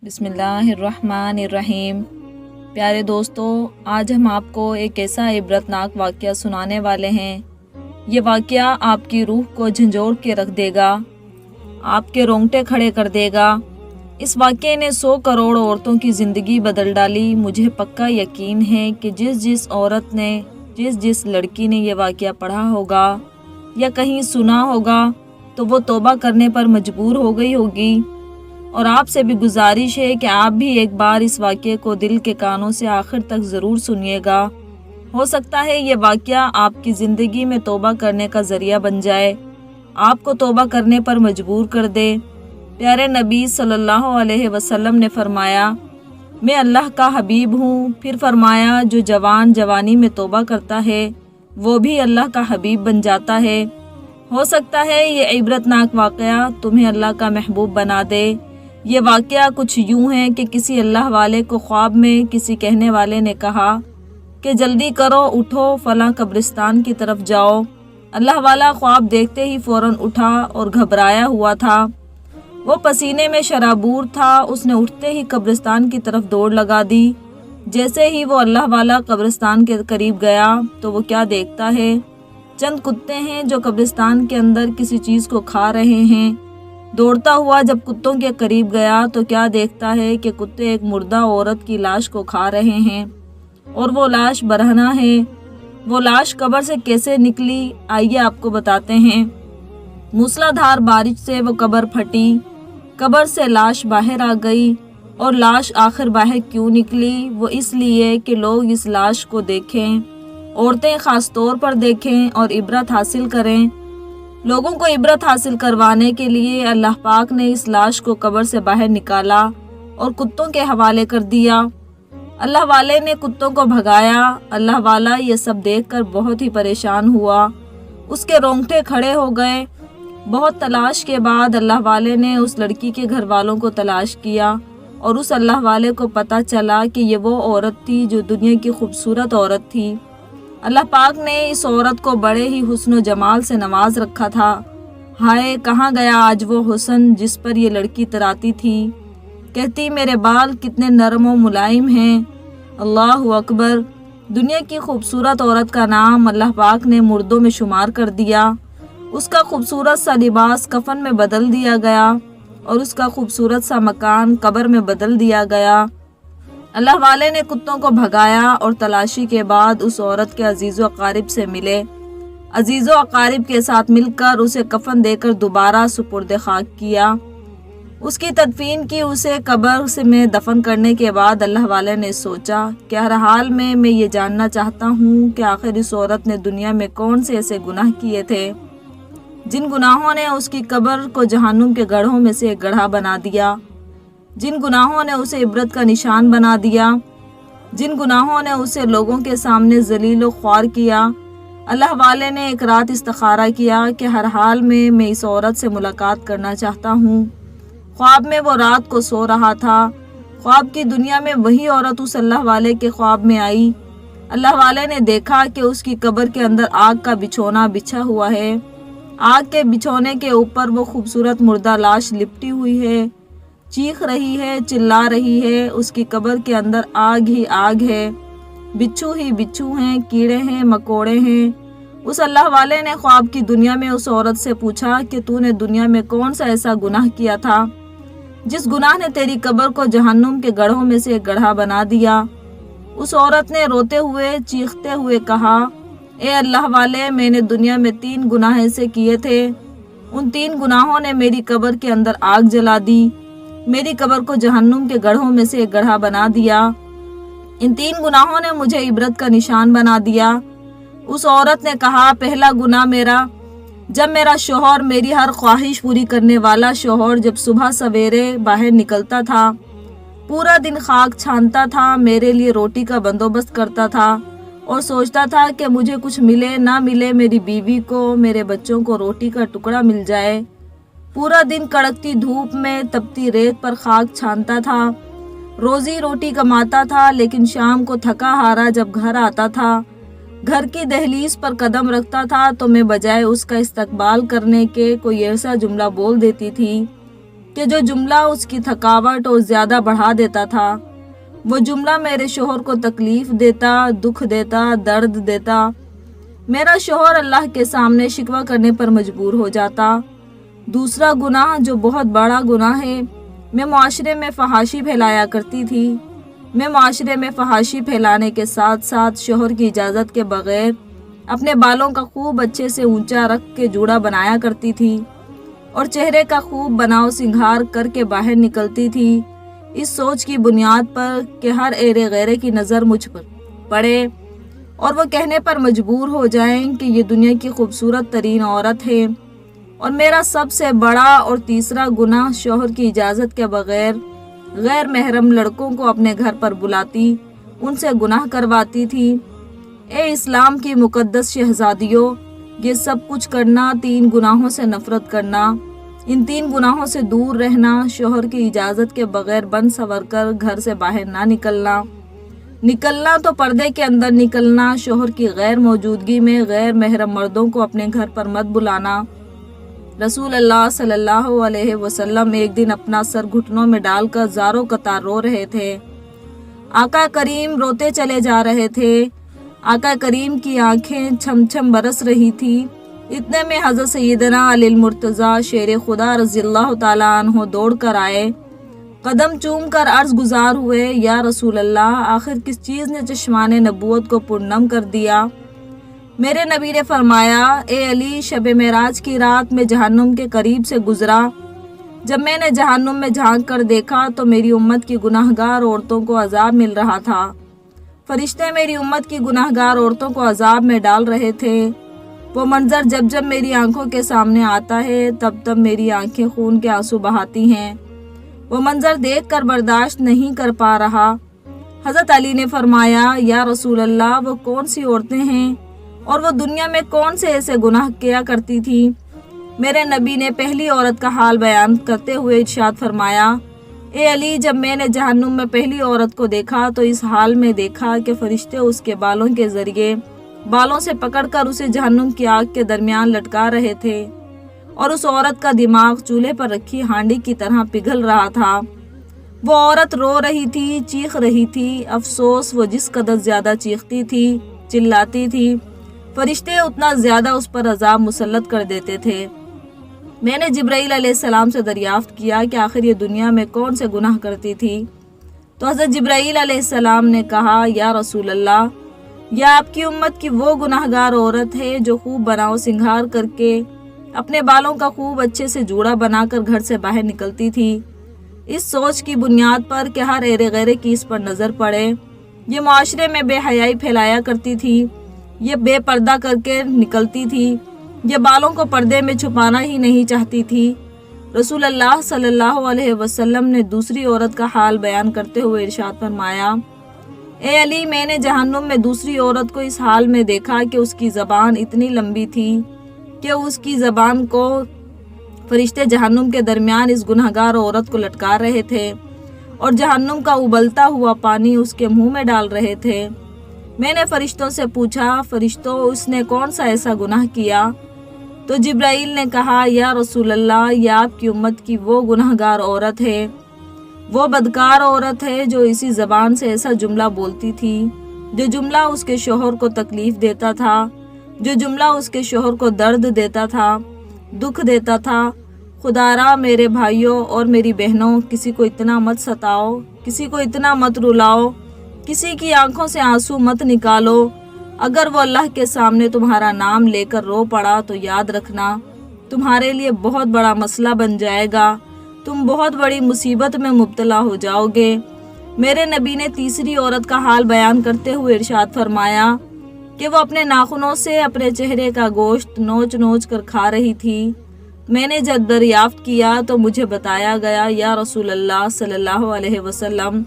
بسم اللہ الرحمن الرحیم۔ پیارے دوستو، آج ہم آپ کو ایک ایسا عبرتناک واقعہ سنانے والے ہیں۔ یہ واقعہ آپ کی روح کو جھنجھوڑ کے رکھ دے گا، آپ کے رونگٹے کھڑے کر دے گا۔ اس واقعے نے 100 کروڑ عورتوں کی زندگی بدل ڈالی۔ مجھے پکا یقین ہے کہ جس عورت نے، جس لڑکی نے یہ واقعہ پڑھا ہوگا یا کہیں سنا ہوگا تو وہ توبہ کرنے پر مجبور ہو گئی ہوگی۔ اور آپ سے بھی گزارش ہے کہ آپ بھی ایک بار اس واقعے کو دل کے کانوں سے آخر تک ضرور سنیے گا۔ ہو سکتا ہے یہ واقعہ آپ کی زندگی میں توبہ کرنے کا ذریعہ بن جائے، آپ کو توبہ کرنے پر مجبور کر دے۔ پیارے نبی صلی اللہ علیہ وسلم نے فرمایا، میں اللہ کا حبیب ہوں۔ پھر فرمایا، جو جوان جوانی میں توبہ کرتا ہے وہ بھی اللہ کا حبیب بن جاتا ہے۔ ہو سکتا ہے یہ عبرتناک واقعہ تمہیں اللہ کا محبوب بنا دے۔ یہ واقعہ کچھ یوں ہے کہ کسی اللہ والے کو خواب میں کسی کہنے والے نے کہا کہ جلدی کرو، اٹھو، فلاں قبرستان کی طرف جاؤ۔ اللہ والا خواب دیکھتے ہی فوراً اٹھا اور گھبرایا ہوا تھا، وہ پسینے میں شرابور تھا۔ اس نے اٹھتے ہی قبرستان کی طرف دوڑ لگا دی۔ جیسے ہی وہ اللہ والا قبرستان کے قریب گیا تو وہ کیا دیکھتا ہے، چند کتے ہیں جو قبرستان کے اندر کسی چیز کو کھا رہے ہیں۔ دوڑتا ہوا جب کتوں کے قریب گیا تو کیا دیکھتا ہے کہ کتے ایک مردہ عورت کی لاش کو کھا رہے ہیں، اور وہ لاش برہنہ ہے۔ وہ لاش قبر سے کیسے نکلی، آئیے آپ کو بتاتے ہیں۔ موسلا دھار بارش سے وہ قبر پھٹی، قبر سے لاش باہر آ گئی۔ اور لاش آخر باہر کیوں نکلی؟ وہ اس لیے کہ لوگ اس لاش کو دیکھیں، عورتیں خاص طور پر دیکھیں اور عبرت حاصل کریں۔ لوگوں کو عبرت حاصل کروانے کے لیے اللہ پاک نے اس لاش کو قبر سے باہر نکالا اور کتوں کے حوالے کر دیا۔ اللہ والے نے کتوں کو بھگایا۔ اللہ والا یہ سب دیکھ کر بہت ہی پریشان ہوا، اس کے رونگٹے کھڑے ہو گئے۔ بہت تلاش کے بعد اللہ والے نے اس لڑکی کے گھر والوں کو تلاش کیا، اور اس اللہ والے کو پتہ چلا کہ یہ وہ عورت تھی جو دنیا کی خوبصورت عورت تھی۔ اللہ پاک نے اس عورت کو بڑے ہی حسن و جمال سے نواز رکھا تھا۔ ہائے، کہاں گیا آج وہ حسن جس پر یہ لڑکی تراتی تھی؟ کہتی، میرے بال کتنے نرم و ملائم ہیں۔ اللہ اکبر۔ دنیا کی خوبصورت عورت کا نام اللہ پاک نے مردوں میں شمار کر دیا۔ اس کا خوبصورت سا لباس کفن میں بدل دیا گیا، اور اس کا خوبصورت سا مکان قبر میں بدل دیا گیا۔ اللہ والے نے کتوں کو بھگایا اور تلاشی کے بعد اس عورت کے عزیز و اقارب سے ملے۔ عزیز و اقارب کے ساتھ مل کر اسے کفن دے کر دوبارہ سپرد خاک کیا۔ اس کی تدفین کی۔ اسے قبر میں دفن کرنے کے بعد اللہ والے نے سوچا کہ ہر حال میں یہ جاننا چاہتا ہوں کہ آخر اس عورت نے دنیا میں کون سے ایسے گناہ کیے تھے جن گناہوں نے اس کی قبر کو جہنم کے گڑھوں میں سے ایک گڑھا بنا دیا، جن گناہوں نے اسے عبرت کا نشان بنا دیا، جن گناہوں نے اسے لوگوں کے سامنے ذلیل و خوار کیا۔ اللہ والے نے ایک رات استخارہ کیا کہ ہر حال میں اس عورت سے ملاقات کرنا چاہتا ہوں۔ خواب میں وہ رات کو سو رہا تھا۔ خواب کی دنیا میں وہی عورت اس اللہ والے کے خواب میں آئی۔ اللہ والے نے دیکھا کہ اس کی قبر کے اندر آگ کا بچھونا بچھا ہوا ہے۔ آگ کے بچھونے کے اوپر وہ خوبصورت مردہ لاش لپٹی ہوئی ہے، چیخ رہی ہے، چلا رہی ہے۔ اس کی قبر کے اندر آگ ہی آگ ہے، بچھو ہی بچھو ہیں، کیڑے ہیں، مکوڑے ہیں۔ اس اللہ والے نے خواب کی دنیا میں اس عورت سے پوچھا کہ تو نے دنیا میں کون سا ایسا گناہ کیا تھا جس گناہ نے تیری قبر کو جہنم کے گڑھوں میں سے ایک گڑھا بنا دیا؟ اس عورت نے روتے ہوئے، چیختے ہوئے کہا، اے اللہ والے، میں نے دنیا میں 3 گناہ ایسے کیے تھے۔ ان 3 گناہوں نے میری قبر کے اندر آگ جلا دی، میری قبر کو جہنم کے گڑھوں میں سے ایک گڑھا بنا دیا۔ ان 3 گناہوں نے مجھے عبرت کا نشان بنا دیا۔ اس عورت نے کہا، پہلا گناہ میرا، جب میرا شوہر، میری ہر خواہش پوری کرنے والا شوہر جب صبح سویرے باہر نکلتا تھا، پورا دن خاک چھانتا تھا، میرے لیے روٹی کا بندوبست کرتا تھا اور سوچتا تھا کہ مجھے کچھ ملے نہ ملے میری بیوی کو، میرے بچوں کو روٹی کا ٹکڑا مل جائے۔ پورا دن کڑکتی دھوپ میں تپتی ریت پر خاک چھانتا تھا، روزی روٹی کماتا تھا، لیکن شام کو تھکا ہارا جب گھر آتا تھا، گھر کی دہلیز پر قدم رکھتا تھا تو میں بجائے اس کا استقبال کرنے کے کوئی ایسا جملہ بول دیتی تھی کہ جو جملہ اس کی تھکاوٹ اور زیادہ بڑھا دیتا تھا وہ جملہ میرے شوہر کو تکلیف دیتا، دکھ دیتا، درد دیتا۔ میرا شوہر اللہ کے سامنے شکوہ کرنے پر مجبور ہو جاتا۔ دوسرا گناہ جو بہت بڑا گناہ ہے، میں معاشرے میں فحاشی پھیلایا کرتی تھی۔ میں معاشرے میں فحاشی پھیلانے کے ساتھ ساتھ شوہر کی اجازت کے بغیر اپنے بالوں کا خوب اچھے سے اونچا رکھ کے جوڑا بنایا کرتی تھی اور چہرے کا خوب بناؤ سنگھار کر کے باہر نکلتی تھی، اس سوچ کی بنیاد پر کہ ہر ایرے غیرے کی نظر مجھ پر پڑے اور وہ کہنے پر مجبور ہو جائیں کہ یہ دنیا کی خوبصورت ترین عورت ہے۔ اور میرا سب سے بڑا اور تیسرا گناہ شوہر کی اجازت کے بغیر غیر محرم لڑکوں کو اپنے گھر پر بلاتی، ان سے گناہ کرواتی تھی۔ اے اسلام کی مقدس شہزادیوں، یہ سب کچھ کرنا، 3 گناہوں سے نفرت کرنا، ان 3 گناہوں سے دور رہنا، شوہر کی اجازت کے بغیر بن سنور کر گھر سے باہر نہ نکلنا تو پردے کے اندر نکلنا، شوہر کی غیر موجودگی میں غیر محرم مردوں کو اپنے گھر پر مت بلانا۔ رسول اللہ صلی اللہ علیہ وسلم ایک دن اپنا سر گھٹنوں میں ڈال کر زاروں قطار رو رہے تھے۔ آقا کریم روتے چلے جا رہے تھے۔ آقا کریم کی آنکھیں چھم چھم برس رہی تھی۔ اتنے میں حضرت سیدنا علی المرتضیٰ شیر خدا رضی اللہ تعالیٰ عنہ دوڑ کر آئے، قدم چوم کر عرض گزار ہوئے، یا رسول اللہ، آخر کس چیز نے چشمان نبوت کو پرنم کر دیا؟ میرے نبی نے فرمایا، اے علی، شب معراج کی رات میں جہنم کے قریب سے گزرا۔ جب میں نے جہنم میں جھانک کر دیکھا تو میری امت کی گناہگار عورتوں کو عذاب مل رہا تھا۔ فرشتے میری امت کی گناہگار عورتوں کو عذاب میں ڈال رہے تھے۔ وہ منظر جب جب میری آنکھوں کے سامنے آتا ہے تب تب میری آنکھیں خون کے آنسو بہاتی ہیں۔ وہ منظر دیکھ کر برداشت نہیں کر پا رہا۔ حضرت علی نے فرمایا، یا رسول اللہ، وہ کون سی عورتیں ہیں اور وہ دنیا میں کون سے ایسے گناہ کیا کرتی تھی؟ میرے نبی نے پہلی عورت کا حال بیان کرتے ہوئے ارشاد فرمایا، اے علی، جب میں نے جہنم میں پہلی عورت کو دیکھا تو اس حال میں دیکھا کہ فرشتے اس کے بالوں کے ذریعے بالوں سے پکڑ کر اسے جہنم کی آگ کے درمیان لٹکا رہے تھے اور اس عورت کا دماغ چولہے پر رکھی ہانڈی کی طرح پگھل رہا تھا۔ وہ عورت رو رہی تھی، چیخ رہی تھی۔ افسوس، وہ جس قدر زیادہ چیختی تھی، چلاتی تھی، فرشتے اتنا زیادہ اس پر عذاب مسلط کر دیتے تھے۔ میں نے جبرائیل علیہ السلام سے دریافت کیا کہ آخر یہ دنیا میں کون سے گناہ کرتی تھی؟ تو حضرت جبرائیل علیہ السلام نے کہا، یا رسول اللہ، یہ آپ کی امت کی وہ گناہگار عورت ہے جو خوب بناؤ سنگھار کر کے اپنے بالوں کا خوب اچھے سے جوڑا بنا کر گھر سے باہر نکلتی تھی، اس سوچ کی بنیاد پر کہ ہر ایرے غیرے کی اس پر نظر پڑے۔ یہ معاشرے میں بے حیائی پھیلایا کرتی تھی، یہ بے پردہ کر کے نکلتی تھی، یہ بالوں کو پردے میں چھپانا ہی نہیں چاہتی تھی۔ رسول اللہ صلی اللہ علیہ وسلم نے دوسری عورت کا حال بیان کرتے ہوئے ارشاد فرمایا، اے علی، میں نے جہنم میں دوسری عورت کو اس حال میں دیکھا کہ اس کی زبان اتنی لمبی تھی کہ اس کی زبان کو فرشتے جہنم کے درمیان اس گنہگار عورت کو لٹکا رہے تھے اور جہنم کا ابلتا ہوا پانی اس کے منہ میں ڈال رہے تھے۔ میں نے فرشتوں سے پوچھا، فرشتوں، اس نے کون سا ایسا گناہ کیا؟ تو جبرائیل نے کہا، یا رسول اللہ، یہ آپ کی امت کی وہ گنہگار عورت ہے، وہ بدکار عورت ہے جو اسی زبان سے ایسا جملہ بولتی تھی، جو جملہ اس کے شوہر کو تکلیف دیتا تھا، جو جملہ اس کے شوہر کو درد دیتا تھا، دکھ دیتا تھا۔ خدارا، میرے بھائیوں اور میری بہنوں، کسی کو اتنا مت ستاؤ، کسی کو اتنا مت رلاؤ، کسی کی آنکھوں سے آنسو مت نکالو۔ اگر وہ اللہ کے سامنے تمہارا نام لے کر رو پڑا تو یاد رکھنا تمہارے لیے بہت بڑا مسئلہ بن جائے گا، تم بہت بڑی مصیبت میں مبتلا ہو جاؤ گے۔ میرے نبی نے تیسری عورت کا حال بیان کرتے ہوئے ارشاد فرمایا کہ وہ اپنے ناخنوں سے اپنے چہرے کا گوشت نوچ نوچ کر کھا رہی تھی۔ میں نے جب دریافت کیا تو مجھے بتایا گیا، یا رسول اللہ صلی اللہ علیہ وسلم،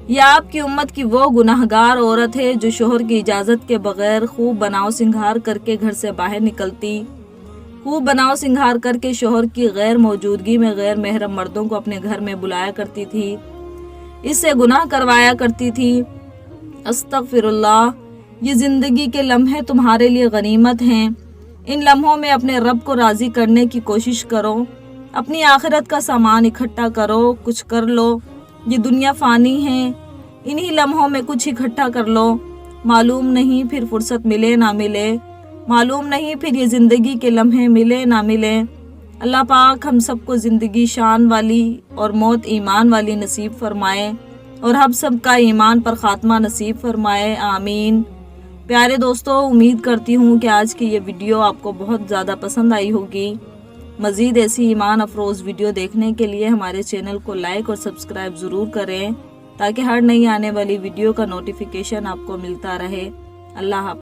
یہ آپ کی امت کی وہ گناہگار عورت ہے جو شوہر کی اجازت کے بغیر خوب بناؤ سنگھار کر کے گھر سے باہر نکلتی، خوب بناؤ سنگھار کر کے شوہر کی غیر موجودگی میں غیر محرم مردوں کو اپنے گھر میں بلایا کرتی تھی، اس سے گناہ کروایا کرتی تھی۔ استغفر اللہ، یہ زندگی کے لمحے تمہارے لیے غنیمت ہیں، ان لمحوں میں اپنے رب کو راضی کرنے کی کوشش کرو۔ اپنی آخرت کا سامان اکٹھا کرو، کچھ کر لو، یہ دنیا فانی ہے، انہی لمحوں میں کچھ اکٹھا کر لو، معلوم نہیں پھر فرصت ملے نہ ملے، معلوم نہیں پھر یہ زندگی کے لمحے ملے نہ ملے۔ اللہ پاک ہم سب کو زندگی شان والی اور موت ایمان والی نصیب فرمائے، اور ہم سب کا ایمان پر خاتمہ نصیب فرمائے، آمین۔ پیارے دوستو، امید کرتی ہوں کہ آج کی یہ ویڈیو آپ کو بہت زیادہ پسند آئی ہوگی۔ مزید ایسی ایمان افروز ویڈیو دیکھنے کے لیے ہمارے چینل کو لائک اور سبسکرائب ضرور کریں، تاکہ ہر نئی آنے والی ویڈیو کا نوٹیفیکیشن آپ کو ملتا رہے۔ اللہ حافظ۔